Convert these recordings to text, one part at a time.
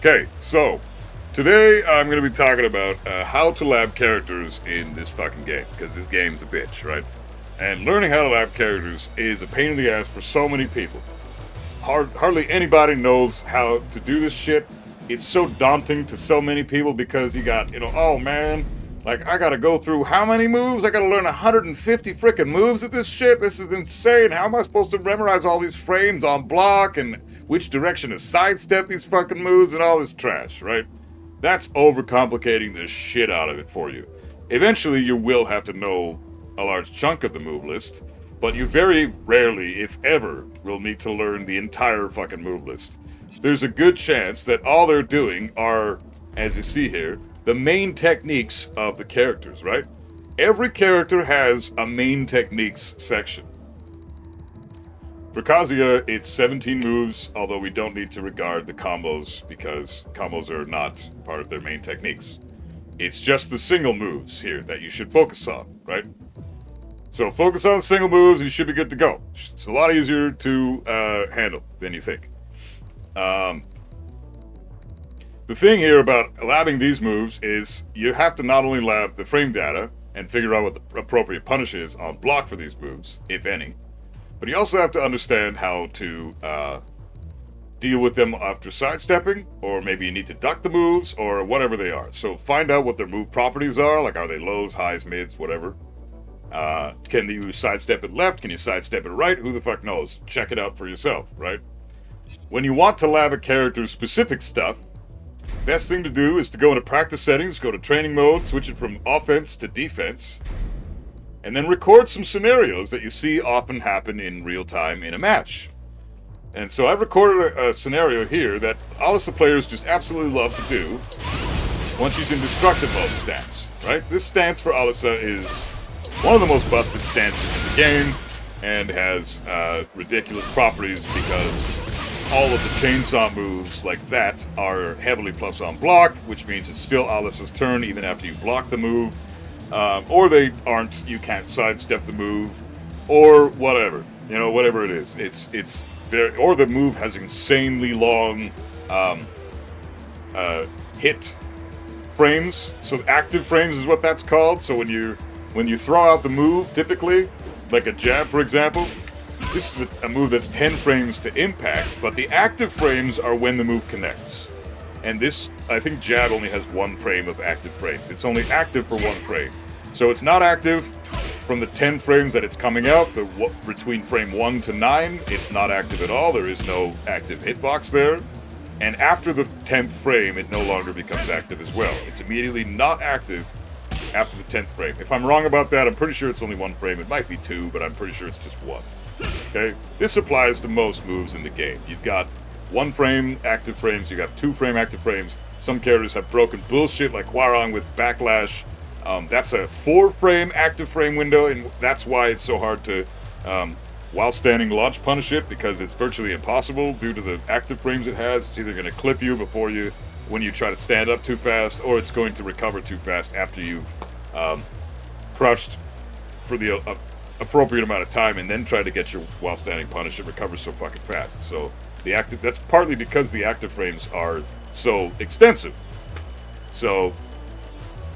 Okay, so today I'm going to be talking about how to lab characters in this fucking game, because this game's a bitch, right? And learning how to lab characters is a pain in the ass for so many people. Hardly anybody knows how to do this shit. It's so daunting to so many people because you got, oh man, like I gotta go through how many moves? I gotta learn 150 freaking moves of this shit? This is insane. How am I supposed to memorize all these frames on block and which direction to sidestep these fucking moves and all this trash, right? That's overcomplicating the shit out of it for you. Eventually you will have to know a large chunk of the move list, but you very rarely, if ever, will need to learn the entire fucking move list. There's a good chance that all they're doing are, as you see here, the main techniques of the characters, right? Every character has a main techniques section. For Kazuya, it's 17 moves, although we don't need to regard the combos because combos are not part of their main techniques. It's just the single moves here that you should focus on, right? So focus on the single moves and you should be good to go. It's a lot easier to handle than you think. The thing here about labbing these moves is you have to not only lab the frame data and figure out what the appropriate punish is on block for these moves, if any, but you also have to understand how to deal with them after sidestepping, or maybe you need to duck the moves, or whatever they are. So find out what their move properties are, like are they lows, highs, mids, whatever. Can you sidestep it left? Can you sidestep it right? Who the fuck knows? Check it out for yourself, right? When you want to lab a character's specific stuff, best thing to do is to go into practice settings, go to training mode, switch it from offense to defense, and then record some scenarios that you see often happen in real time in a match. And so I've recorded a scenario here that Alisa players just absolutely love to do once she's in destructive mode stance, right? This stance for Alisa is one of the most busted stances in the game and has ridiculous properties because all of the chainsaw moves like that are heavily plus on block, which means it's still Alisa's turn even after you block the move. Or they aren't, you can't sidestep the move, or whatever. Whatever it is. It's very, or the move has insanely long hit frames. So active frames is what that's called. So when you throw out the move, typically, like a jab for example, this is a move that's 10 frames to impact, but the active frames are when the move connects. And this, I think jab only has 1 frame of active frames. It's only active for 1 frame. So it's not active from the 10 frames that it's coming out, between frame 1 to 9, it's not active at all. There is no active hitbox there. And after the 10th frame, it no longer becomes active as well. It's immediately not active after the 10th frame. If I'm wrong about that, I'm pretty sure it's only 1 frame. It might be 2, but I'm pretty sure it's just 1. Okay? This applies to most moves in the game. You've got 1 frame active frames, you got 2 frame active frames. Some characters have broken bullshit like Hwoarang with Backlash. That's a 4 frame active frame window, and that's why it's so hard to, while standing, launch punish it, because it's virtually impossible due to the active frames it has. It's either going to clip you when you try to stand up too fast, or it's going to recover too fast after you've crouched for the appropriate amount of time and then try to get your while standing punish. It recovers so fucking fast. So that's partly because the active frames are so extensive. So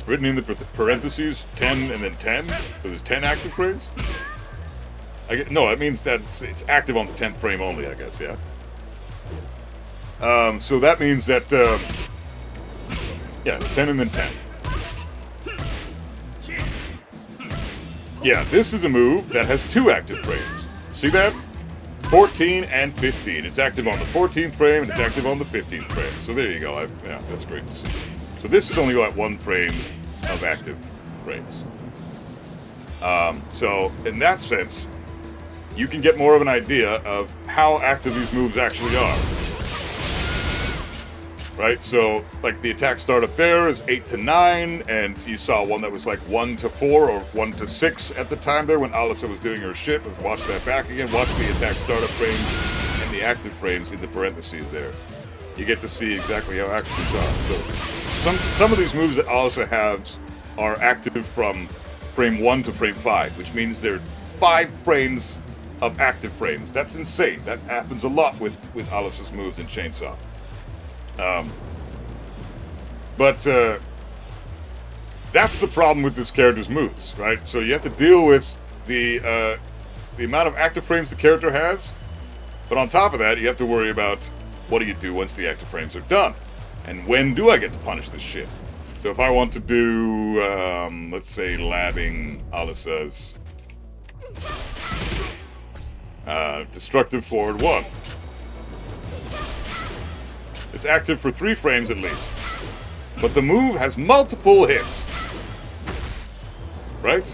written in the parentheses 10 and then 10, so there's 10 active frames. No, it means that it's active on the 10th frame only, I guess. Yeah. So that means that 10 and then 10. Yeah, this is a move that has 2 active frames. See that? 14 and 15. It's active on the 14th frame and it's active on the 15th frame. So there you go. That's great to see. So this has only got 1 frame of active frames. So in that sense, you can get more of an idea of how active these moves actually are. Right? So, like the attack startup there is 8 to 9, and you saw one that was like 1 to 4 or 1 to 6 at the time there when Alisa was doing her shit. Let's watch that back again. Watch the attack startup frames and the active frames in the parentheses there. You get to see exactly how active these are. So, some of these moves that Alisa has are active from frame 1 to frame 5, which means they're 5 frames of active frames. That's insane. That happens a lot with Alisa's moves in Chainsaw. But that's the problem with this character's moves, right? So you have to deal with the amount of active frames the character has, but on top of that, you have to worry about what do you do once the active frames are done, and when do I get to punish this shit? So if I want to do, let's say, labbing Alisa's destructive forward 1. It's active for 3 frames at least. But the move has multiple hits. Right?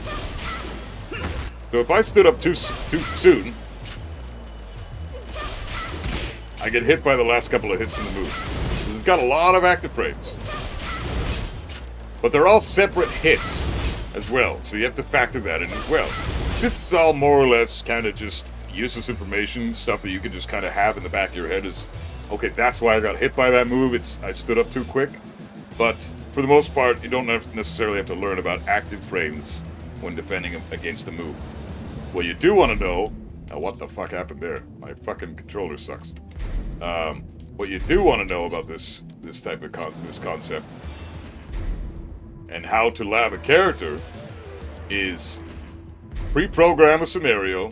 So if I stood up too soon, I get hit by the last couple of hits in the move. It's got a lot of active frames. But they're all separate hits as well, so you have to factor that in as well. This is all more or less kind of just useless information, stuff that you can just kind of have in the back of your head is, okay, that's why I got hit by that move, I stood up too quick. But for the most part, you don't necessarily have to learn about active frames when defending against a move. What you do want to know, what the fuck happened there? My fucking controller sucks. What you do want to know about this type of this concept and how to lab a character is pre-program a scenario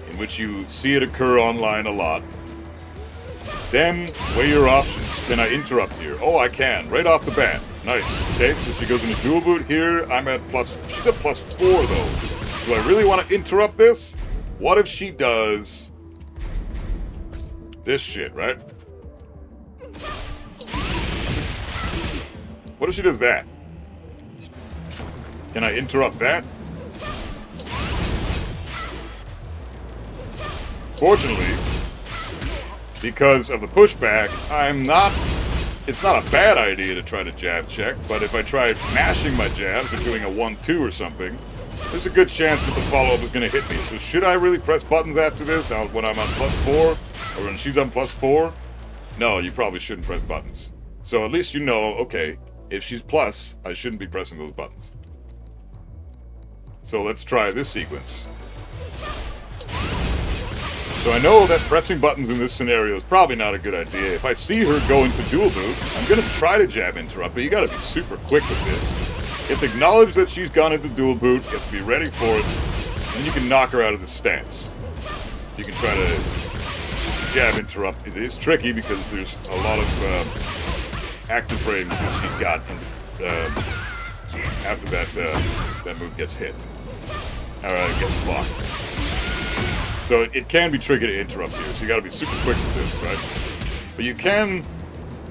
in which you see it occur online a lot. Then weigh your options. Can I interrupt here? Oh, I can. Right off the bat. Nice. Okay, so she goes into dual boot here. I'm at she's at +4 though. Do I really want to interrupt this? What if she does this shit, right? What if she does that? Can I interrupt that? Fortunately, because of the pushback, it's not a bad idea to try to jab check, but if I try mashing my jabs or doing a 1-2 or something, there's a good chance that the follow-up is going to hit me. So should I really press buttons after this when I'm on +4 or when she's on +4? No, you probably shouldn't press buttons. So at least you know, okay, if she's plus, I shouldn't be pressing those buttons. So let's try this sequence. So I know that pressing buttons in this scenario is probably not a good idea. If I see her go into dual boot, I'm going to try to jab interrupt, but you got to be super quick with this. You have to acknowledge that she's gone into dual boot, you have to be ready for it, and you can knock her out of the stance. You can try to jab interrupt. It is tricky because there's a lot of active frames that she's got after that move gets hit. It gets blocked. So it can be tricky to interrupt here, so you gotta be super quick with this, right? But you can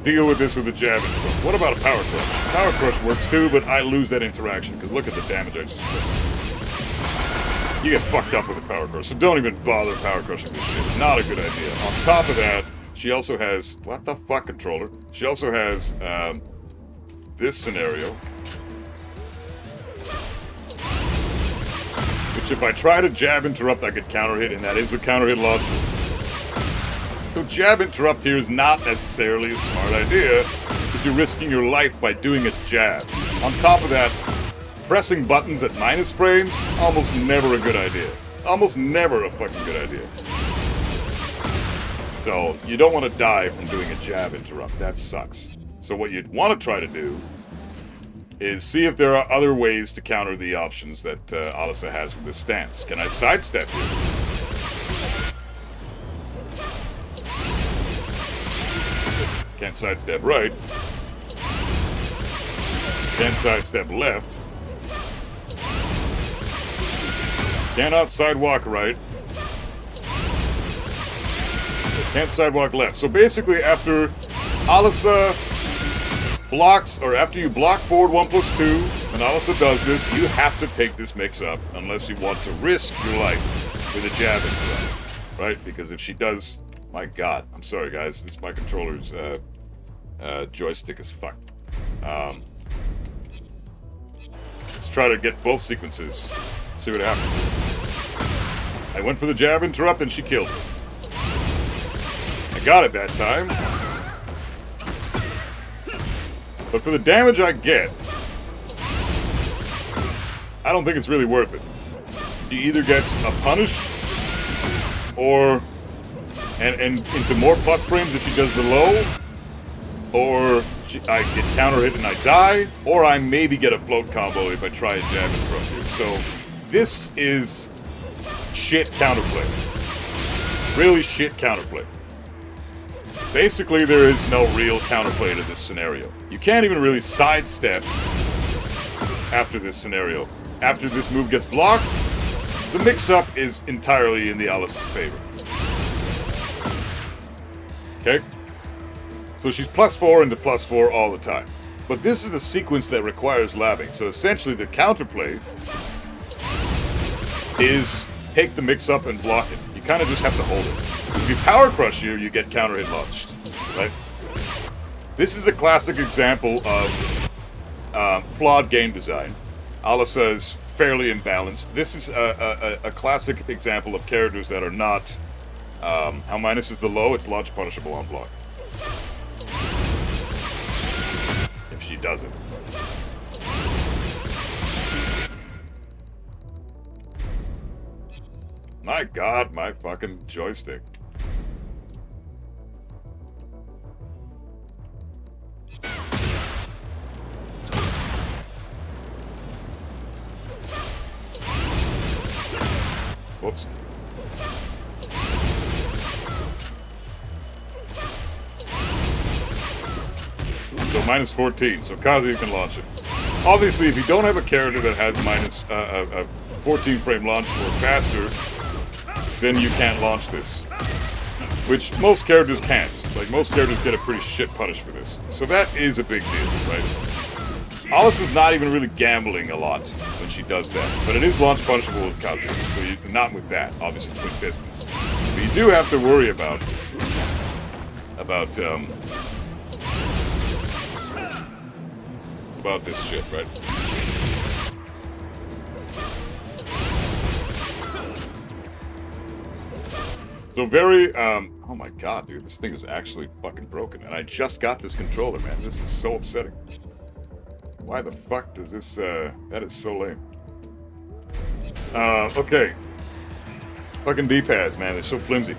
deal with this with a jab interrupt. What about a power crush? Power crush works too, but I lose that interaction, because look at the damage I just took. You get fucked up with a power crush, so don't even bother power crushing this shit. Not a good idea. On top of that, she also has... What the fuck, controller? She also has this scenario, which if I try to jab interrupt, I get counter hit, and that is a counter hit launcher. So jab interrupt here is not necessarily a smart idea, because you're risking your life by doing a jab. On top of that, pressing buttons at minus frames, almost never a good idea. Almost never a fucking good idea. So you don't want to die from doing a jab interrupt. That sucks. So what you'd want to try to do is see if there are other ways to counter the options that Alisa has with this stance. Can I sidestep here? Can't sidestep right. Can't sidestep left. Cannot sidewalk right. Can't sidewalk left. So basically after Alisa blocks, or after you block forward 1+2, when Alisa does this, you have to take this mix up unless you want to risk your life with a jab interrupt, right? Because if she does, my god, I'm sorry guys, my controller's joystick is fucked. Let's try to get both sequences, see what happens. I went for the jab interrupt and she killed me. I got it that time. But for the damage I get, I don't think it's really worth it. She either gets a punish, or and into more plus frames if she does the low, or I get counter hit and I die, or I maybe get a float combo if I try a jab and throw you. So this is shit counterplay. Really shit counterplay. Basically, there is no real counterplay to this scenario. You can't even really sidestep after this scenario. After this move gets blocked, the mix-up is entirely in the Alisa's favor. Okay? So she's +4 into +4 all the time. But this is a sequence that requires labbing. So essentially the counterplay is take the mix-up and block it. You kind of just have to hold it. If you power crush you get counter hit launched. Right? This is a classic example of flawed game design. Alisa is fairly imbalanced. This is a classic example of characters that are not... how minus is the low? It's launch punishable on block. If she doesn't. My god, my fucking joystick. Whoops. So minus 14, so Kazuya can launch it. Obviously, if you don't have a character that has minus a 14 frame launch or faster, then you can't launch this. Which most characters can't. Like, most characters get a pretty shit punish for this. So that is a big deal, right? Alisa's not even really gambling a lot when she does that. But it is launch punishable with Kazuya, so not with that, obviously, quick distance. But you do have to worry about this shit, right? So very, oh my god, dude, this thing is actually fucking broken. And I just got this controller, man. This is so upsetting. Why the fuck does this, that is so lame. Okay. Fucking D-pads, man, they're so flimsy.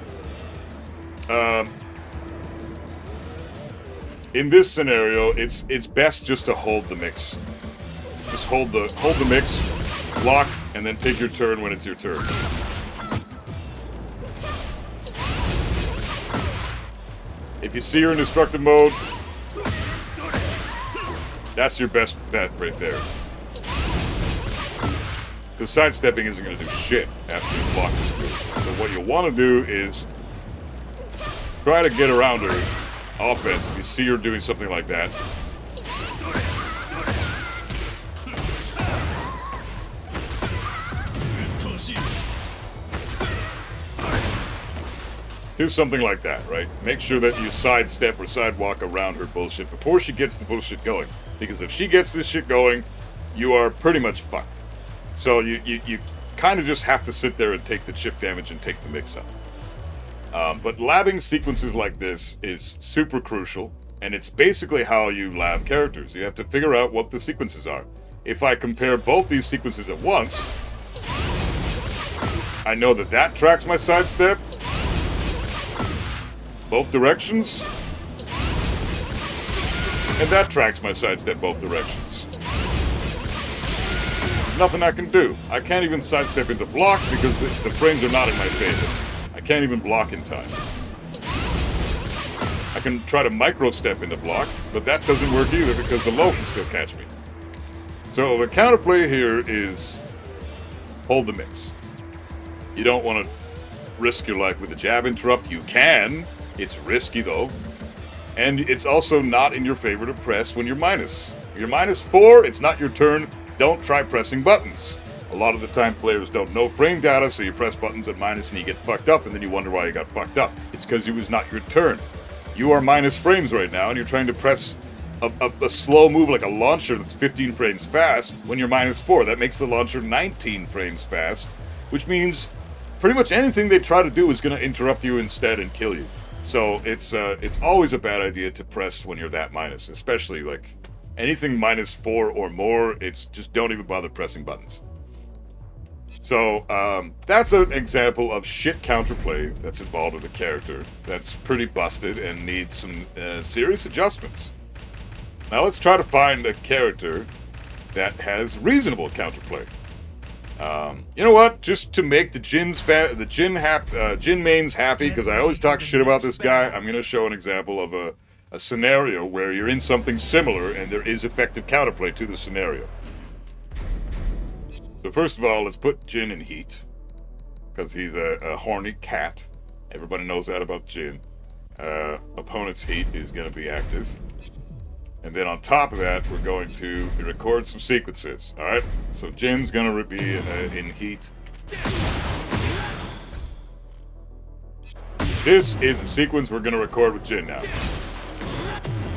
In this scenario, it's best just to hold the mix. Just hold the mix, block, and then take your turn when it's your turn. If you see her in destructive mode, that's your best bet right there. Because sidestepping isn't going to do shit after you block this move. So what you want to do is try to get around her offense if you see her doing something like that. Do something like that, right? Make sure that you sidestep or sidewalk around her bullshit before she gets the bullshit going. Because if she gets this shit going, you are pretty much fucked. So you kind of just have to sit there and take the chip damage and take the mix up. But labbing sequences like this is super crucial, and it's basically how you lab characters. You have to figure out what the sequences are. If I compare both these sequences at once, I know that that tracks my sidestep, both directions, and that tracks my sidestep both directions. Nothing I can do. I can't even sidestep into block because the frames are not in my favor. I can't even block in time. I can try to micro-step into block, but that doesn't work either because the low can still catch me. So the counterplay here is hold the mix. You don't want to risk your life with a jab interrupt. You can. It's risky though. And it's also not in your favor to press when you're minus. You're -4, it's not your turn. Don't try pressing buttons. A lot of the time players don't know frame data, so you press buttons at minus and you get fucked up, and then you wonder why you got fucked up. It's because it was not your turn. You are minus frames right now, and you're trying to press a slow move like a launcher that's 15 frames fast when you're -4. That makes the launcher 19 frames fast, which means pretty much anything they try to do is going to interrupt you instead and kill you. So it's always a bad idea to press when you're that minus, especially like anything -4 or more. It's just don't even bother pressing buttons. So, that's an example of shit counterplay that's involved with the character that's pretty busted and needs some serious adjustments. Now let's try to find a character that has reasonable counterplay. You know what? Just to make the Jin mains happy, because I always talk shit about this guy, I'm going to show an example of a scenario where you're in something similar and there is effective counterplay to the scenario. So first of all, let's put Jin in heat, because he's a horny cat. Everybody knows that about Jin. Opponent's heat is going to be active. And then on top of that, we're going to record some sequences. Alright? So Jin's going to be in heat. This is a sequence we're going to record with Jin now.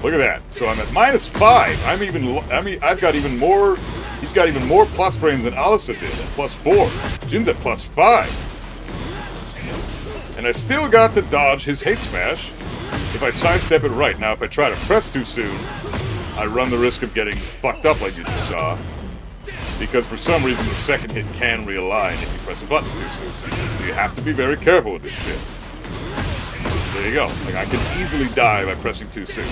Look at that. So I'm at -5. I've got even more. He's got even more plus frames than Alisa did at +4. Jin's at +5. And I still got to dodge his hate smash if I sidestep it right. Now, if I try to press too soon, I run the risk of getting fucked up like you just saw. Because for some reason, the second hit can realign if you press a button too soon. So you have to be very careful with this shit. There you go. Like, I can easily die by pressing too soon.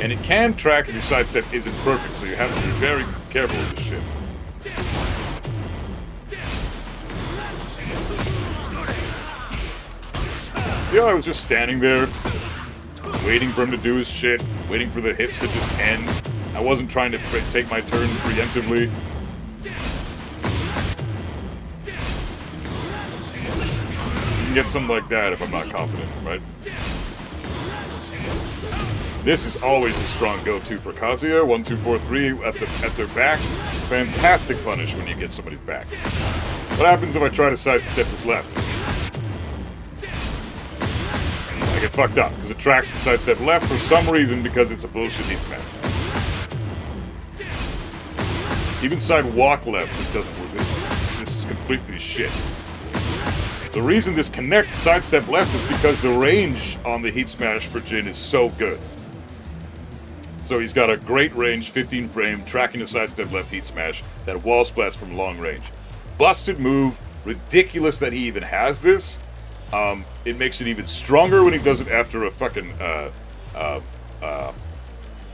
And it can track if your sidestep isn't perfect, so you have to be very careful with this shit. You know, I was just standing there, waiting for him to do his shit, waiting for the hits to just end. I wasn't trying to take my turn preemptively. You can get something like that if I'm not confident, right? This is always a strong go-to for Kazuya. 1, 2, 4, 3 at their back. Fantastic punish when you get somebody's back. What happens if I try to sidestep this left? I get fucked up because it tracks the sidestep left for some reason because it's a bullshit heat smash. Even sidewalk left, this doesn't work. This is completely shit. The reason this connects sidestep left is because the range on the heat smash for Jin is so good. So he's got a great range, 15 frame, tracking the sidestep left heat smash, that wall splats from long range. Busted move, ridiculous that he even has this. It makes it even stronger when he does it after a fucking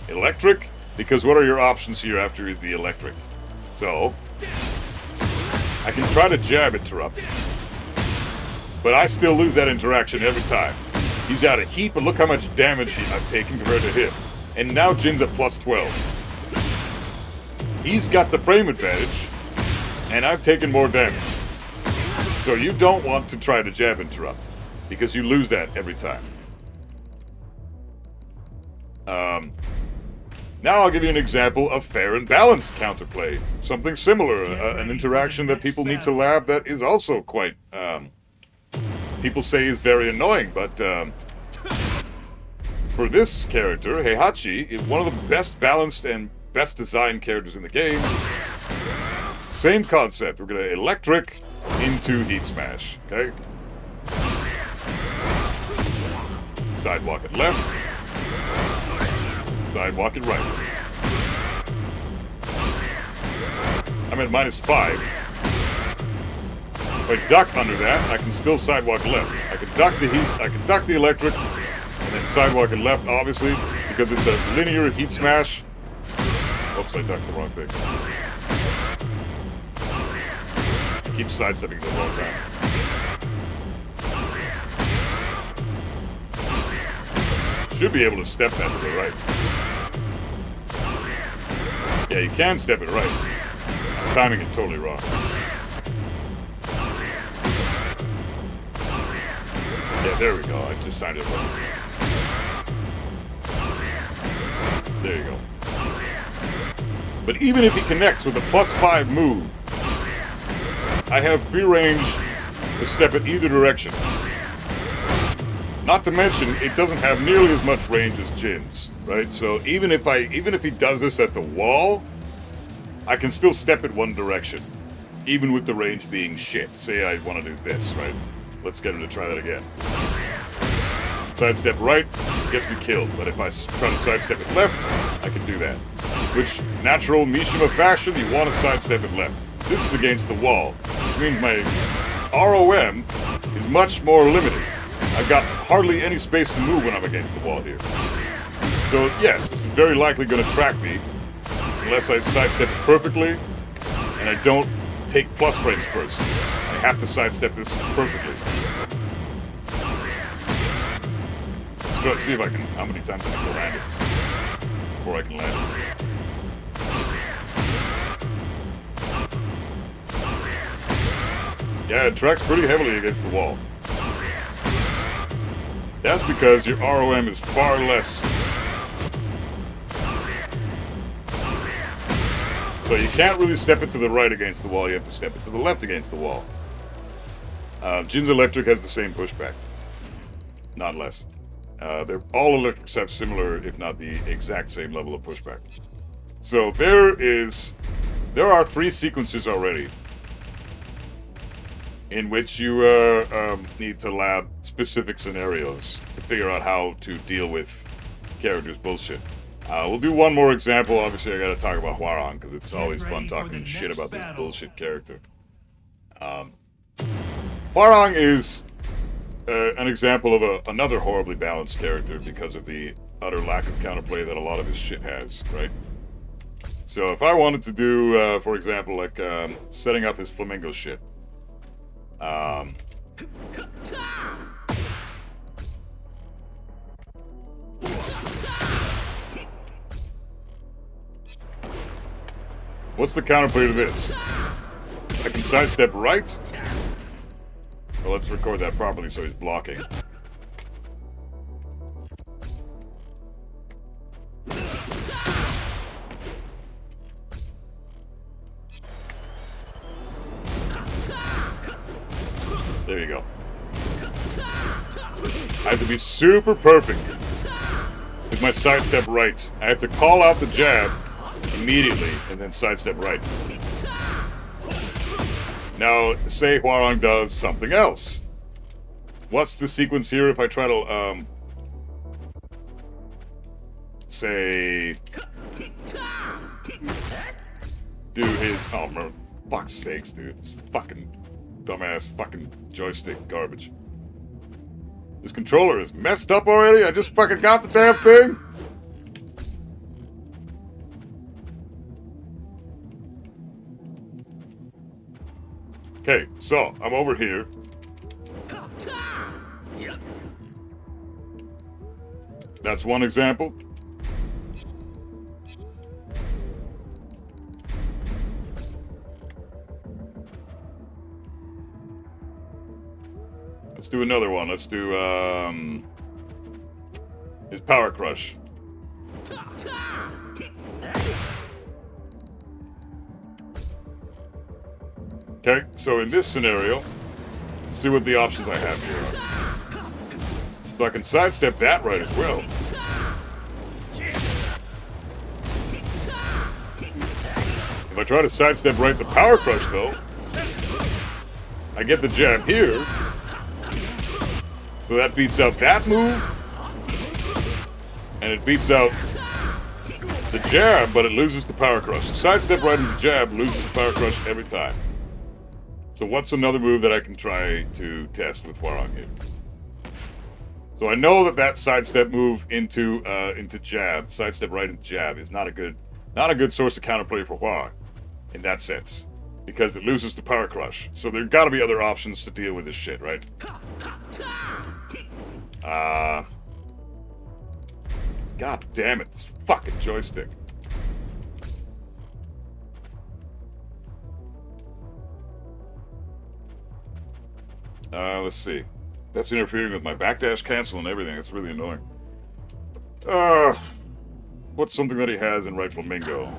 electric, because what are your options here after the electric? So, I can try to jab interrupt, but I still lose that interaction every time. He's out of heat, but look how much damage I've taken compared to him. And now Jin's at +12. He's got the frame advantage, and I've taken more damage. So you don't want to try to jab interrupt, because you lose that every time. Now I'll give you an example of fair and balanced counterplay. Something similar, an interaction that people need to lab that is also quite, people say is very annoying, but for this character, Heihachi is one of the best balanced and best designed characters in the game. Same concept. We're going to electric into heat smash, okay? Sidewalk it left. Sidewalk it right. I'm at -5. If I duck under that, I can still sidewalk left. I can duck the heat, I can duck the electric, and then sidewalk it left, obviously, because it's a linear heat smash. Oops, I ducked the wrong thing. I keep sidestepping the wrong time. Should be able to step that to the right. Yeah, you can step it right. I'm timing it totally wrong. Yeah, there we go. I just timed it wrong. There you go. But even if he connects with a +5 move, I have free range to step it either direction. Not to mention, it doesn't have nearly as much range as Jin's, right? So even if he does this at the wall, I can still step it one direction, even with the range being shit. Say I want to do this, right? Let's get him to try that again. Sidestep right, gets me killed, but if I try to sidestep it left, I can do that. Which, natural Mishima fashion, you want to sidestep it left. This is against the wall, which means my ROM is much more limited. I've got hardly any space to move when I'm against the wall here. So yes, this is very likely going to track me, unless I sidestep it perfectly, and I don't take plus frames first. I have to sidestep this perfectly. Let's see if I can, how many times I can land it before I can land it. Yeah, it tracks pretty heavily against the wall. That's because your ROM is far less. So you can't really step it to the right against the wall, you have to step it to the left against the wall. Jin's Electric has the same pushback. Not less. All electrics have similar, if not the exact same level of pushback. So there are 3 sequences already in which you need to lab specific scenarios to figure out how to deal with characters' bullshit. We'll do one more example. Obviously, I gotta talk about Hwoarang, because it's always fun talking shit about this bullshit character. Hwoarang is an example of another horribly balanced character because of the utter lack of counterplay that a lot of his shit has, right? So if I wanted to do, for example, like setting up his flamingo shit, what's the counterplay to this? I can sidestep right. Well, let's record that properly so he's blocking. There you go. I have to be super perfect with my sidestep right. I have to call out the jab immediately and then sidestep right. Now, say Hwoarang does something else. What's the sequence here if I try to, say... do his... oh, for fuck's sakes, dude. It's fucking dumbass fucking joystick garbage. This controller is messed up already? I just fucking got the damn thing? Okay, so I'm over here. That's one example. Let's do another one. Let's do his Power Crush. Okay, so in this scenario, let's see what the options I have here are. So I can sidestep that right as well. If I try to sidestep right the Power Crush, though, I get the jab here. So that beats out that move. And it beats out the jab, but it loses the Power Crush. So sidestep right into jab, loses the Power Crush every time. So what's another move that I can try to test with Hwoarang here? So I know that sidestep move into jab, sidestep right into jab, is not a good source of counterplay for Hwoarang in that sense, because it loses the Power Crush. So there got to be other options to deal with this shit, right? God damn it! This fucking joystick. Let's see. That's interfering with my backdash cancel and everything. It's really annoying. What's something that he has in Right Flamingo?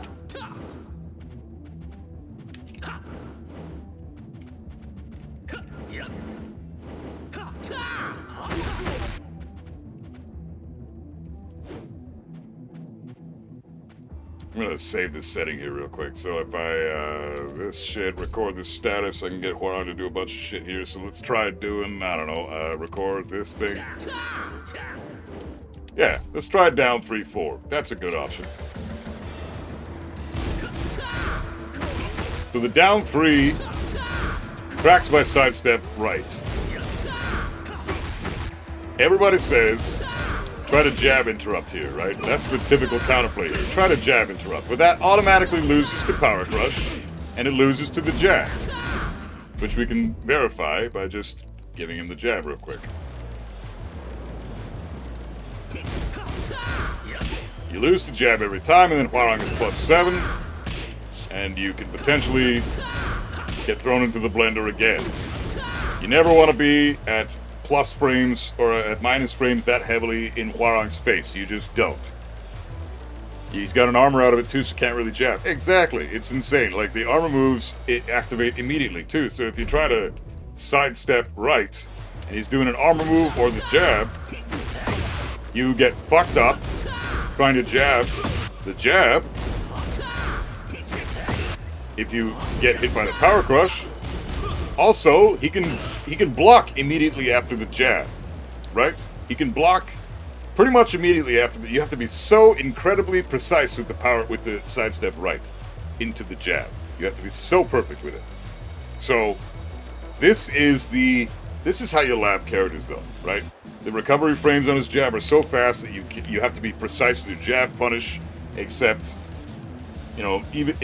I'm gonna save this setting here real quick. So if I, this shit, record this status, I can get Hwoarang to do a bunch of shit here. So let's try doing, I don't know, record this thing. Yeah, let's try down 3-4. That's a good option. So the down 3 tracks by sidestep right. Everybody says, try to jab interrupt here, right? That's the typical counterplay here. Try to jab interrupt. But that automatically loses to power crush, and it loses to the jab, which we can verify by just giving him the jab real quick. You lose to jab every time, and then Hwoarang is +7, and you can potentially get thrown into the blender again. You never want to be at plus frames or at minus frames that heavily in Hwoarang's face. You just don't. He's got an armor out of it too, so can't really jab. Exactly, it's insane. Like, the armor moves, it activate immediately too. So if you try to sidestep right, and he's doing an armor move or the jab, you get fucked up trying to jab the jab. If you get hit by the power crush, also he can block immediately after the jab, right? He can block pretty much immediately after the, you have to be so incredibly precise with the sidestep right into the jab. You have to be so perfect with it. So this is how you lab characters though, right? The recovery frames on his jab are so fast that you have to be precise with your jab punish, except, you know, even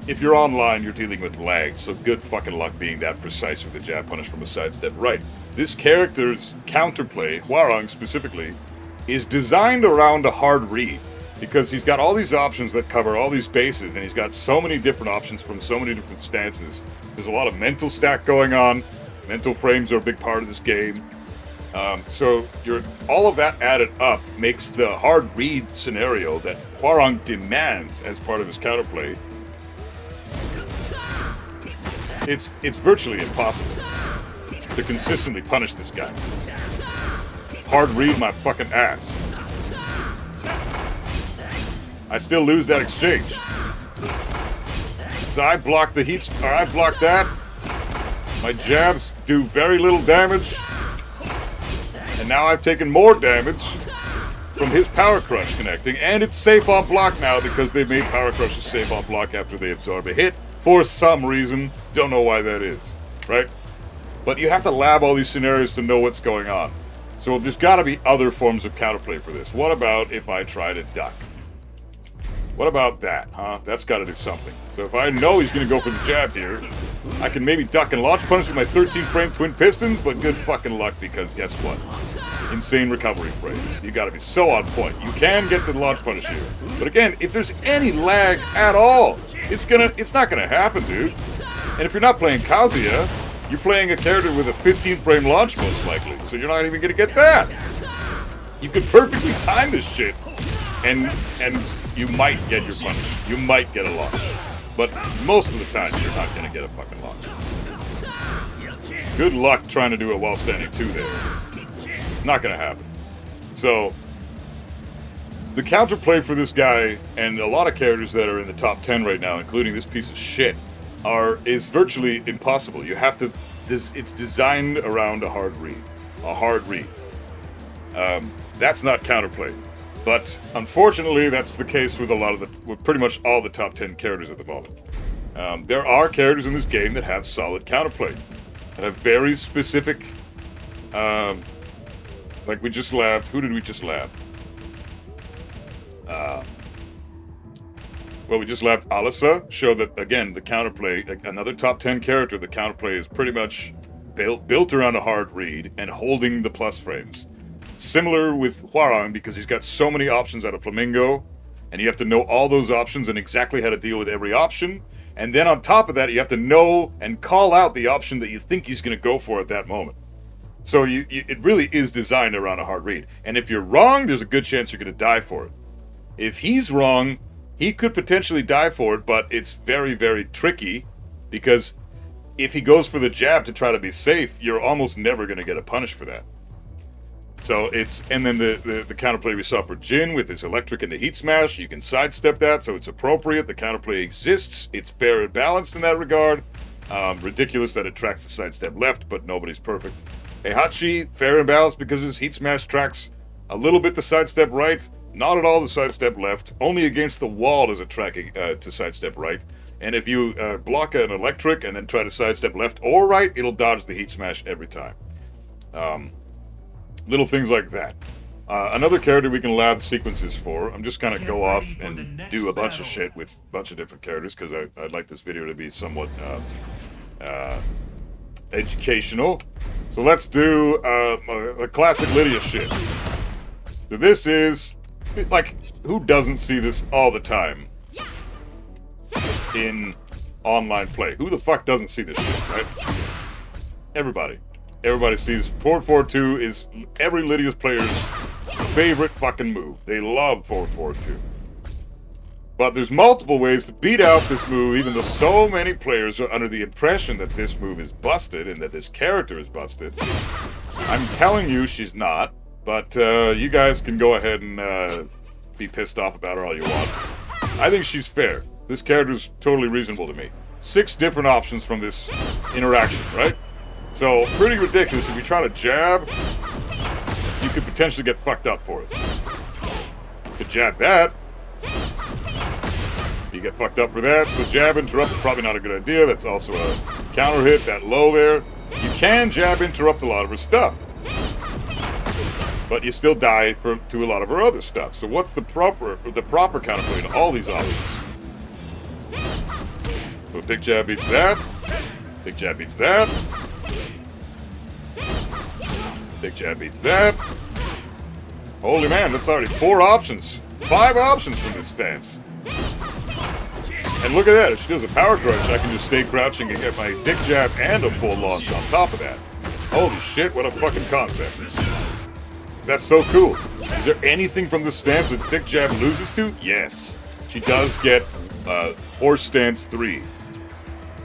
if you're online, you're dealing with lag, so good fucking luck being that precise with the jab punish from a sidestep right. This character's counterplay, Hwoarang specifically, is designed around a hard read, because he's got all these options that cover all these bases, and he's got so many different options from so many different stances. There's a lot of mental stack going on. Mental frames are a big part of this game. So all of that added up makes the hard read scenario that Hwoarang demands as part of his counterplay. It's virtually impossible to consistently punish this guy. Hard read my fucking ass. I still lose that exchange. So I block the heat, or I block that. My jabs do very little damage. And now I've taken more damage from his power crush connecting, and it's safe on block now because they've made power crushes safe on block after they absorb a hit for some reason. Don't know why that is, right? But you have to lab all these scenarios to know what's going on. So there's got to be other forms of counterplay for this. What about if I try to duck? What about that, huh? That's got to do something. So if I know he's going to go for the jab here, I can maybe duck and launch punish with my 13-frame twin pistons, but good fucking luck because guess what? Insane recovery frames. You got to be so on point. You can get the launch punish here, but again, if there's any lag at all, it's not gonna happen, dude. And if you're not playing Kazuya, you're playing a character with a 15-frame launch most likely, so you're not even gonna get that. You could perfectly time this shit, and you might get your punish. You might get a launch. But most of the time, you're not going to get a fucking launch. Good luck trying to do it while standing 2 there. It's not going to happen. So, the counterplay for this guy, and a lot of characters that are in the top 10 right now, including this piece of shit, is virtually impossible. You have to... It's designed around a hard read. A hard read. That's not counterplay. But unfortunately, that's the case with with pretty much all the top 10 characters at the moment. There are characters in this game that have solid counterplay, that have very specific. Like we just labbed. Who did we just lab? Well, we just labbed Alisa. Showed that again the counterplay. Another top 10 character. The counterplay is pretty much built around a hard read and holding the plus frames. Similar with Hwoarang because he's got so many options out of Flamingo, and you have to know all those options and exactly how to deal with every option. And then on top of that, you have to know and call out the option that you think he's going to go for at that moment. So it really is designed around a hard read. And if you're wrong, there's a good chance you're going to die for it. If he's wrong, he could potentially die for it, but it's very, very tricky because if he goes for the jab to try to be safe, you're almost never going to get a punish for that. So and then the counterplay we saw for Jin with his electric and the heat smash, you can sidestep that, so it's appropriate. The counterplay exists. It's fair and balanced in that regard. Ridiculous that it tracks the sidestep left, but nobody's perfect. Heihachi, fair and balanced because his heat smash tracks a little bit to sidestep right, not at all the sidestep left. Only against the wall does it track to sidestep right. And if you block an electric and then try to sidestep left or right, it'll dodge the heat smash every time. Little things like that. Another character we can lab sequences for. I'm just gonna go off and do a bunch of shit with a bunch of different characters because I'd like this video to be somewhat educational. So let's do a classic Lidia shit. So this is, like, who doesn't see this all the time in online play? Who the fuck doesn't see this shit, right? Everybody. Everybody sees forward forward 2 is every Lidia's player's favorite fucking move. They love forward forward 2. But there's multiple ways to beat out this move, even though so many players are under the impression that this move is busted and that this character is busted. I'm telling you she's not, but you guys can go ahead and be pissed off about her all you want. I think she's fair. This character's totally reasonable to me. 6 different options from this interaction, right? So, pretty ridiculous. If you try to jab, you could potentially get fucked up for it. You could jab that. You get fucked up for that. So jab interrupt is probably not a good idea. That's also a counter hit, that low there. You can jab interrupt a lot of her stuff. But you still die to a lot of her other stuff. So what's the proper counterplay to all these options? So big jab beats that. Big jab beats that. Big jab beats that. Holy man, that's already 4 options. 5 options from this stance. And look at that, if she does a power crunch, I can just stay crouching and get my dick jab and a full launch on top of that. Holy shit, what a fucking concept. That's so cool. Is there anything from this stance that dick jab loses to? Yes. She does get horse stance 3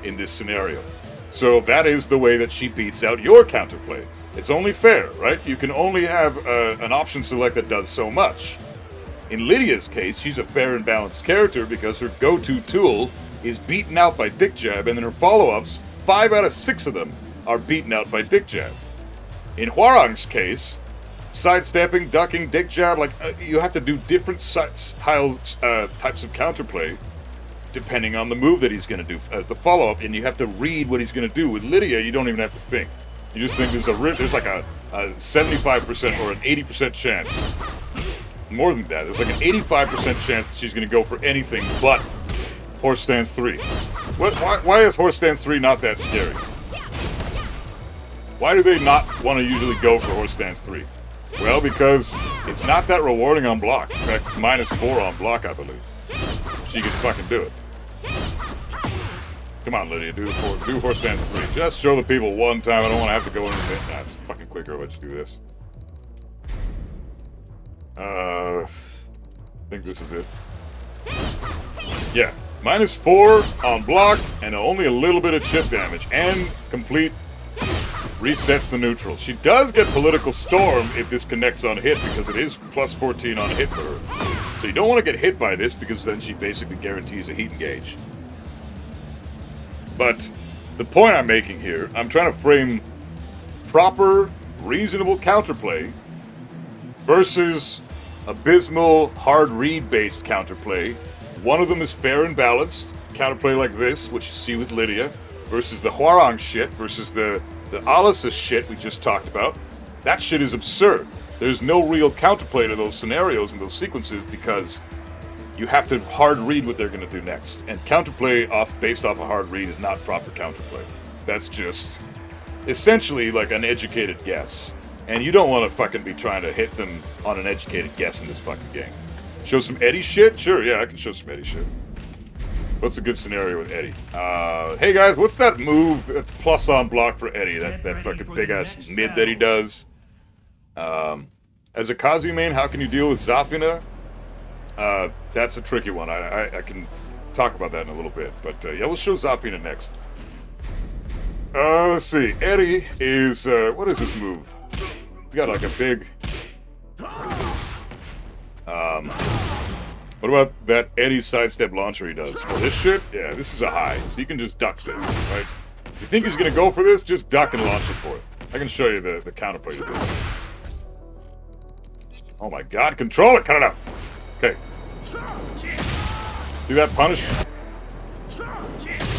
in this scenario. So that is the way that she beats out your counterplay. It's only fair, right? You can only have an option select that does so much. In Lidia's case, she's a fair and balanced character because her go-to tool is beaten out by dick jab, and then her follow-ups, 5 out of 6 of them are beaten out by dick jab. In Hwoarang's case, sidestepping, ducking, dick jab, like you have to do different types of counterplay depending on the move that he's going to do as the follow-up, and you have to read what he's going to do. With Lidia, you don't even have to think. You just think there's like a 75% or an 80% chance. More than that, there's like an 85% chance that she's going to go for anything but horse stance 3. Why is horse stance 3 not that scary? Why do they not want to usually go for horse stance 3? Well, because it's not that rewarding on block. In fact, it's -4 on block, I believe. She can fucking do it. Come on, Lidia, do horse stance 3. Just show the people one time. I don't want to have to go into it. Nah, it's fucking quicker. Let's do this. I think this is it. Yeah, -4 on block and only a little bit of chip damage and complete resets the neutral. She does get Political Storm if this connects on hit because it is +14 on hit for her. So you don't want to get hit by this because then she basically guarantees a heat engage. But the point I'm making here, I'm trying to frame proper, reasonable counterplay versus abysmal, hard read-based counterplay. One of them is fair and balanced, counterplay like this, which you see with Lidia, versus the Hwoarang shit, versus the Alisa shit we just talked about. That shit is absurd. There's no real counterplay to those scenarios and those sequences because you have to hard read what they're going to do next. And counterplay based off a hard read is not proper counterplay. That's just essentially like an educated guess. And you don't want to fucking be trying to hit them on an educated guess in this fucking game. Show some Eddy shit? Sure, yeah, I can show some Eddy shit. What's a good scenario with Eddy? Hey guys, what's that move that's plus on block for Eddy? That fucking big-ass mid that he does. As a Kazuya main, how can you deal with Zafina? That's a tricky one. I can talk about that in a little bit. But yeah, we'll show Zafina next. Let's see. Eddy is, what is his move? He's got like a big... what about that Eddy sidestep launcher he does? Oh, this shit? Yeah, this is a high. So you can just duck this, right? If you think he's going to go for this, just duck and launch it for it. I can show you the counterplay to this. Oh my god, control it! Cut it out! Okay. See that punish?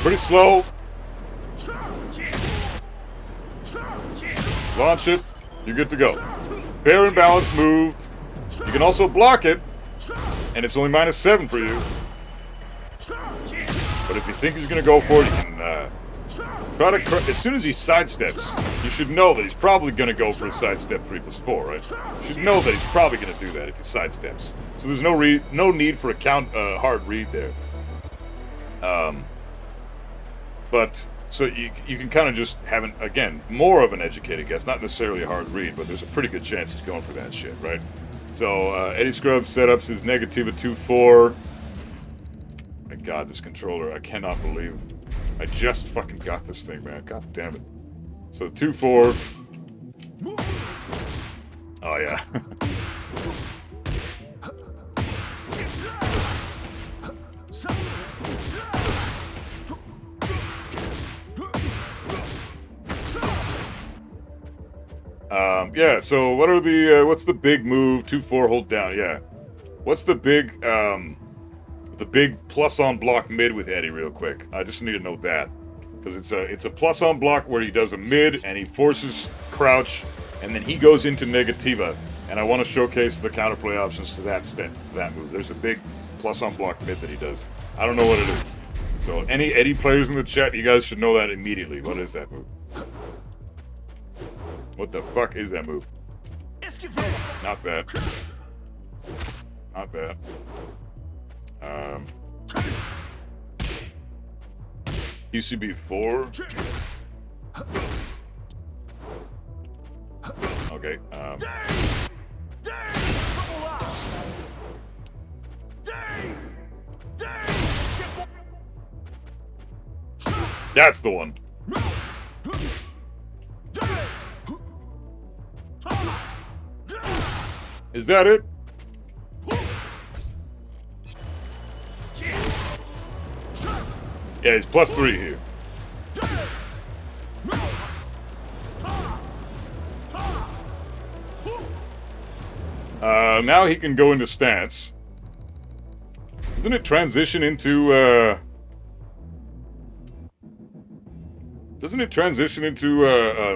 Pretty slow. Launch it. You're good to go. Fair and balanced move. You can also block it, and it's only -7 for you. But if you think he's going to go for it, you can try to... As soon as he sidesteps, you should know that he's probably going to go for a sidestep 3+4, right? You should know that he's probably going to do that if he sidesteps. So there's no need for a hard read there. But... So you can kind of just have, again, more of an educated guess. Not necessarily a hard read, but there's a pretty good chance he's going for that shit, right? So Eddy Scrubs setups his Negativa 2-4. My God, this controller, I cannot believe. I just fucking got this thing, man. God damn it. So 2-4. Oh, yeah. Yeah, so what are the, what's the big move? 2-4, hold down, yeah. What's the big plus on block mid with Eddy real quick? I just need to know that. Because it's a plus on block where he does a mid and he forces crouch and then he goes into Negativa. And I want to showcase the counterplay options to that move. There's a big plus on block mid that he does. I don't know what it is. So any Eddy players in the chat, you guys should know that immediately. What is that move? What the fuck is that move? Not bad. Not bad. UCB 4. Okay. That's the one. Is that it? Yeah, he's +3 here. Now he can go into stance. Doesn't it transition into,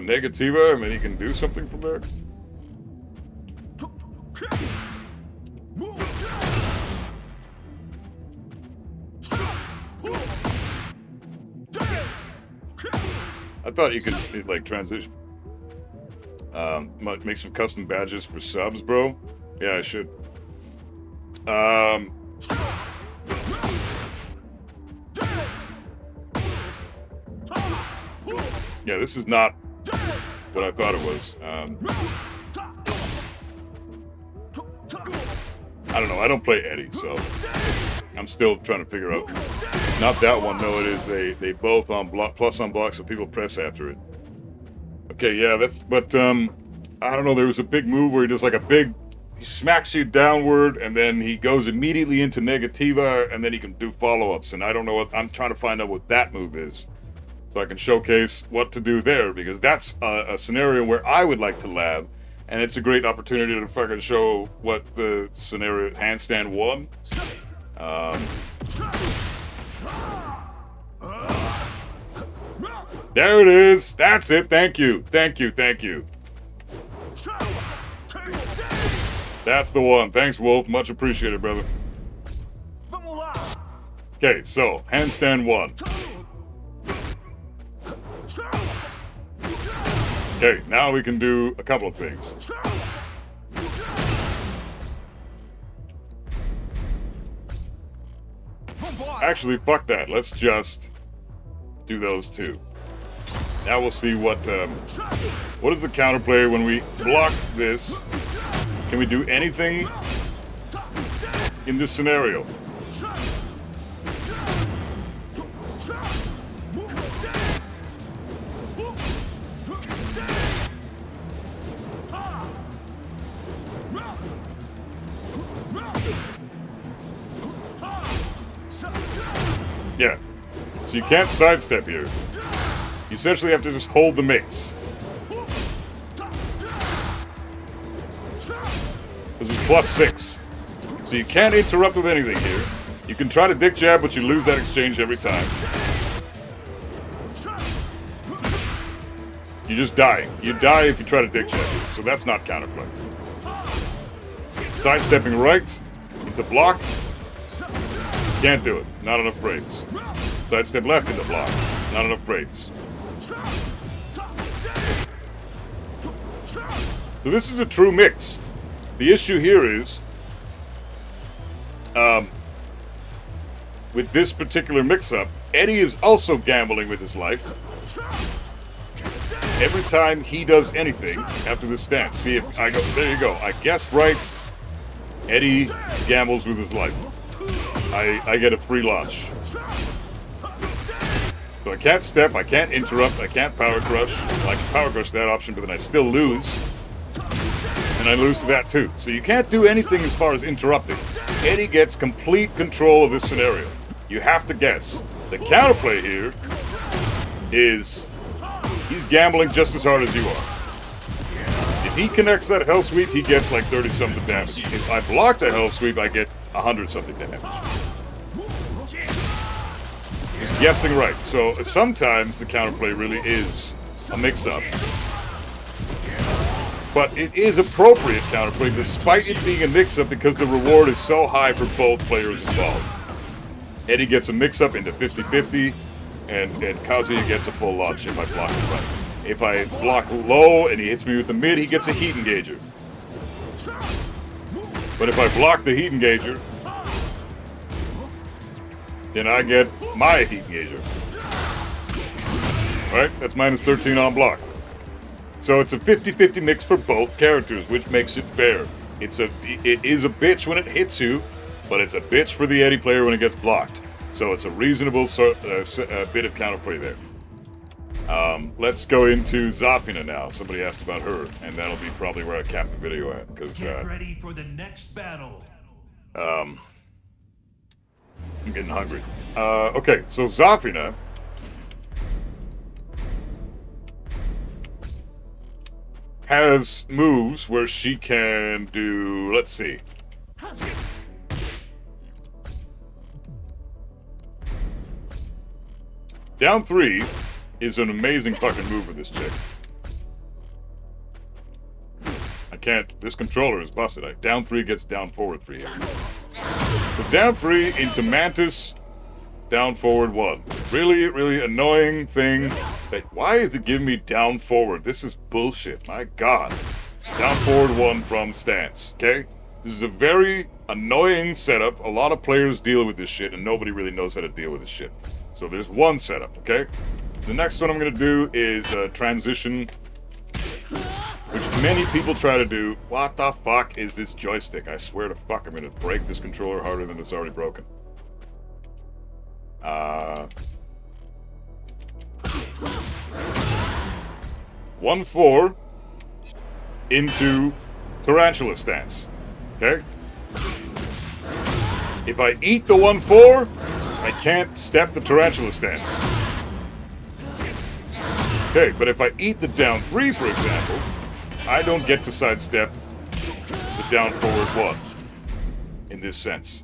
Negativa, and then he can do something from there? I thought you could, like, transition. Make some custom badges for subs, bro. Yeah, I should. Yeah, this is not what I thought it was. I don't know. I don't play Eddy, so I'm still trying to figure out. Not that one. No, it is. They both on block, plus on block, so people press after it. Okay, yeah, that's. But I don't know. There was a big move where he does like a big. He smacks you downward, and then he goes immediately into Negativa, and then he can do follow-ups. And I don't know what. I'm trying to find out what that move is, so I can showcase what to do there, because that's a scenario where I would like to lab. And it's a great opportunity to fucking show what the scenario handstand 1. There it is. That's it. Thank you. Thank you. Thank you. That's the one. Thanks, Wolf. Much appreciated, brother. Okay, so handstand 1. Okay, now we can do a couple of things. Actually, fuck that. Let's just do those two. Now we'll see what is the counterplay when we block this. Can we do anything in this scenario? Yeah, so you can't sidestep here. You essentially have to just hold the mix. This is +6. So you can't interrupt with anything here. You can try to dick jab, but you lose that exchange every time. You just die. You die if you try to dick jab. So that's not counterplay. Sidestepping right into block. Can't do it. Not enough frames. Sidestep left into block. Not enough frames. So this is a true mix. The issue here is, with this particular mix-up, Eddy is also gambling with his life. Every time he does anything after this stance, see if I go, there you go, I guessed right, Eddy gambles with his life. I get a free launch. So I can't step, I can't interrupt, I can't power crush. I can power crush that option, but then I still lose. And I lose to that too. So you can't do anything as far as interrupting. Eddy gets complete control of this scenario. You have to guess. The counterplay here is he's gambling just as hard as you are. If he connects that hell sweep, he gets like 30-something damage. If I block the hell sweep, I get 100-something damage. He's guessing right. So sometimes the counterplay really is a mix-up. But it is appropriate counterplay despite it being a mix-up because the reward is so high for both players involved. Eddy gets a mix-up into 50-50, and Kazuya gets a full launch if I block it right. If I block low and he hits me with the mid, he gets a heat engager. But if I block the heat engager, then I get my heat engager. Right? That's minus 13 on block. So it's a 50-50 mix for both characters, which makes it fair. It is a bitch when it hits you, but it's a bitch for the Eddy player when it gets blocked. So it's a reasonable bit of counterplay there. Let's go into Zafina now. Somebody asked about her, and that'll be probably where I cap the video at. Get ready for the next battle. I'm getting hungry. Okay, so Zafina has moves where she can do, let's see. Down 3 is an amazing fucking move for this chick. I can't, this controller is busted. Down 3 gets down forward 3 here. So down 3 into Mantis, down forward 1. Really, really annoying thing. Why is it giving me down forward? This is bullshit, my god. Down forward 1 from stance, okay? This is a very annoying setup. A lot of players deal with this shit, and nobody really knows how to deal with this shit. So there's one setup, okay? The next one I'm gonna do is transition, which many people try to do. What the fuck is this joystick? I swear to fuck, I'm gonna break this controller harder than it's already broken. 1-4 into tarantula stance. Okay? If I eat the 1-4, I can't step the tarantula stance. Okay, but if I eat the down 3, for example, I don't get to sidestep the down forward 1 in this sense.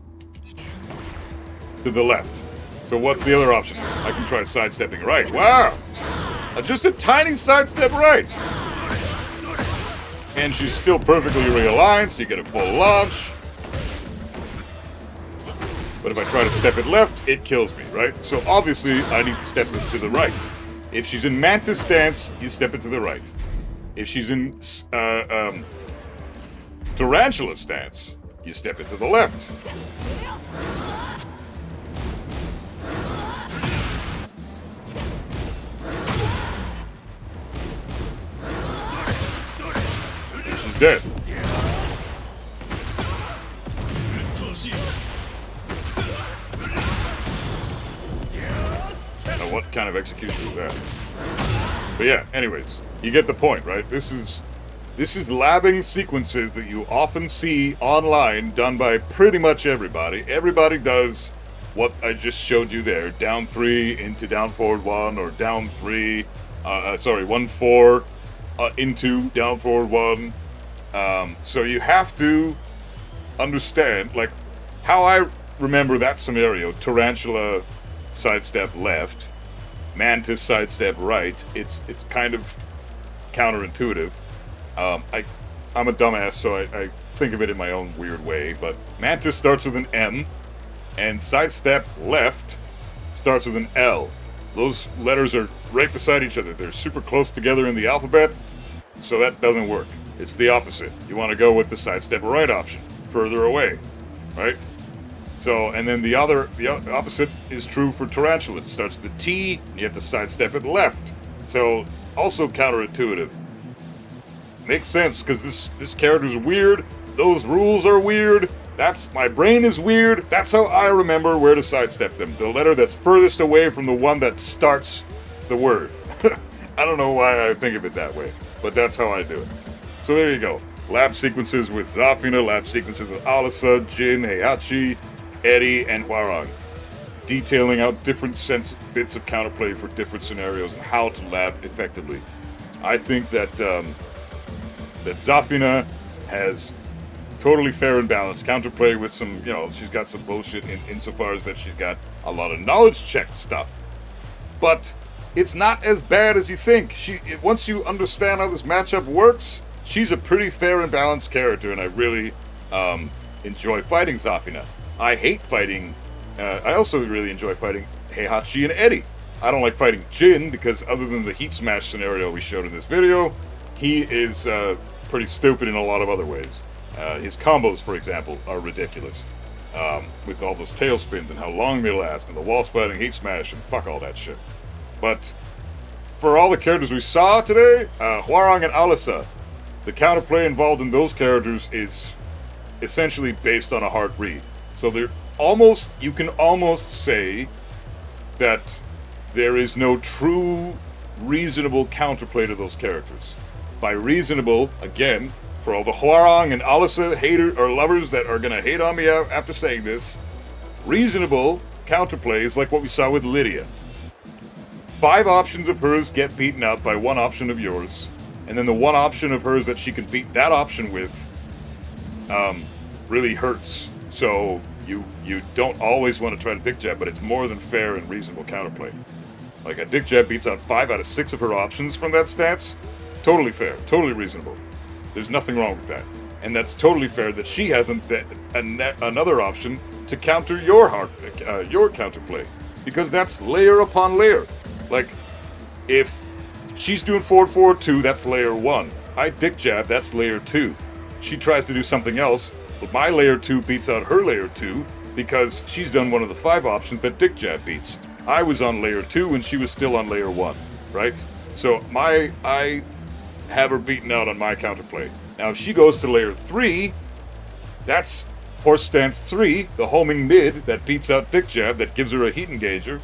To the left. So what's the other option? I can try sidestepping right. Wow! Just a tiny sidestep right. And she's still perfectly realigned, so you get a full launch. But if I try to step it left, it kills me, right? So obviously, I need to step this to the right. If she's in Mantis stance, you step it to the right. If she's in Tarantula stance, you step it to the left. She's dead. Now, what kind of execution is that? But yeah, anyways, you get the point, right? This is labbing sequences that you often see online done by pretty much everybody. Everybody does what I just showed you there. Down 3 into down forward 1, or down 3, 1-4 into down forward 1. So you have to understand, like, how remember that scenario, Tarantula sidestep left, Mantis sidestep right, it's kind of counterintuitive. I'm a dumbass, so I think of it in my own weird way, but Mantis starts with an M, and sidestep left starts with an L. Those letters are right beside each other. They're super close together in the alphabet, so that doesn't work. It's the opposite. You want to go with the sidestep right option, further away, right? So, and then the opposite is true for Tarantula. It starts with the T, and you have to sidestep it left. So, also counterintuitive. Makes sense, because this character's weird, those rules are weird, my brain is weird, that's how I remember where to sidestep them. The letter that's furthest away from the one that starts the word. I don't know why I think of it that way, but that's how I do it. So there you go. Lab sequences with Zafina, lab sequences with Alisa, Jin, Heihachi, Eddy, and Hwoarang. Detailing out different bits of counterplay for different scenarios and how to lab effectively. I think that Zafina has totally fair and balanced counterplay with some, she's got some bullshit insofar as that she's got a lot of knowledge check stuff. But it's not as bad as you think. Once you understand how this matchup works, she's a pretty fair and balanced character, and I really enjoy fighting Zafina. I hate fighting, I also really enjoy fighting Heihachi and Eddy. I don't like fighting Jin because other than the heat smash scenario we showed in this video, he is pretty stupid in a lot of other ways. His combos, for example, are ridiculous. With all those tailspins and how long they last, and the wall splatting heat smash, and fuck all that shit. But for all the characters we saw today, Hwoarang and Alisa, the counterplay involved in those characters is essentially based on a hard read. So you can almost say that there is no true reasonable counterplay to those characters. By reasonable, again, for all the Hwoarang and Alisa lovers that are gonna hate on me after saying this, reasonable counterplay is like what we saw with Lidia. 5 options of hers get beaten out by 1 option of yours, and then the 1 option of hers that she can beat that option with really hurts. So you don't always want to try to dick jab, but it's more than fair and reasonable counterplay. Like a dick jab beats out 5 out of 6 of her options from that stance. Totally fair, totally reasonable. There's nothing wrong with that. And that's totally fair that she hasn't another option to counter your counterplay. Because that's layer upon layer. Like, if she's doing forward 2, that's layer 1. I dick jab, that's layer 2. She tries to do something else, but my layer 2 beats out her layer 2 because she's done one of the 5 options that dick jab beats. I was on layer 2 and she was still on layer 1, right? So I have her beaten out on my counterplay. Now if she goes to layer 3, that's horse stance 3, the homing mid that beats out dick jab, that gives her a heat engager.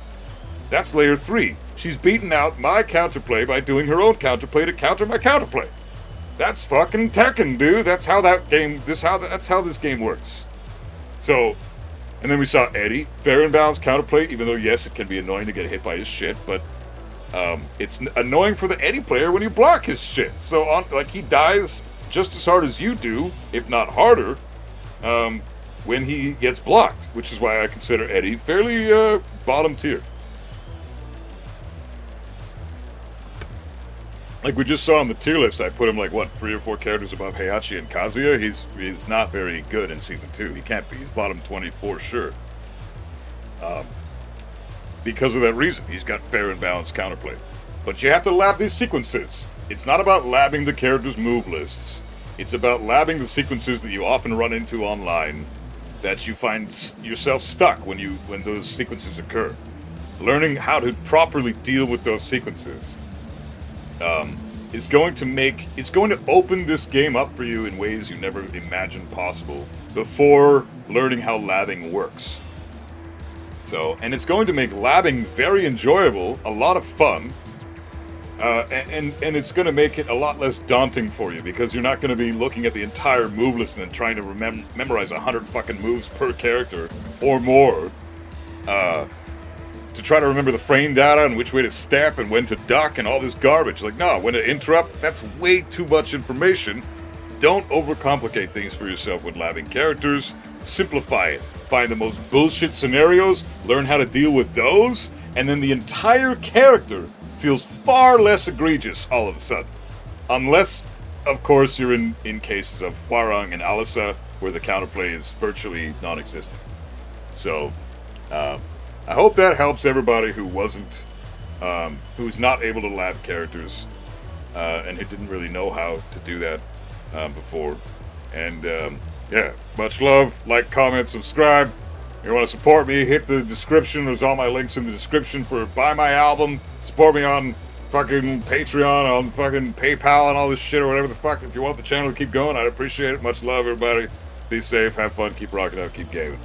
That's layer 3. She's beaten out my counterplay by doing her own counterplay to counter my counterplay. That's fucking Tekken, dude. That's how that's how this game works. So, and then we saw Eddy, fair and balanced counterplay, even though yes, it can be annoying to get hit by his shit, but it's annoying for the Eddy player when you block his shit. So he dies just as hard as you do, if not harder, when he gets blocked, which is why I consider Eddy fairly bottom tier. Like we just saw on the tier list, I put him 3 or 4 characters above Heihachi and Kazuya. He's not very good in Season 2. He can't be. He's bottom 20 for sure. Because of that reason, he's got fair and balanced counterplay. But you have to lab these sequences. It's not about labbing the characters' move lists. It's about labbing the sequences that you often run into online that you find yourself stuck when those sequences occur. Learning how to properly deal with those sequences is going to open this game up for you in ways you never imagined possible before learning how labbing works. So, and it's going to make labbing very enjoyable, a lot of fun, and it's going to make it a lot less daunting for you because you're not going to be looking at the entire move list and then trying to memorize 100 fucking moves per character or more. To try to remember the frame data and which way to step and when to duck and all this garbage. No, when to interrupt, that's way too much information. Don't overcomplicate things for yourself when labbing characters. Simplify it. find the most bullshit scenarios, learn how to deal with those, and then the entire character feels far less egregious all of a sudden. Unless, of course, you're in cases of Hwoarang and Alisa, where the counterplay is virtually non-existent. So, I hope that helps everybody who wasn't, who's not able to lab characters, and who didn't really know how to do that before. And yeah, much love. Like, comment, subscribe. If you want to support me, hit the description. There's all my links in the description for buy my album. Support me on fucking Patreon, on fucking PayPal, and all this shit, or whatever the fuck. If you want the channel to keep going, I'd appreciate it. Much love, everybody. Be safe, have fun, keep rocking out, keep gaming.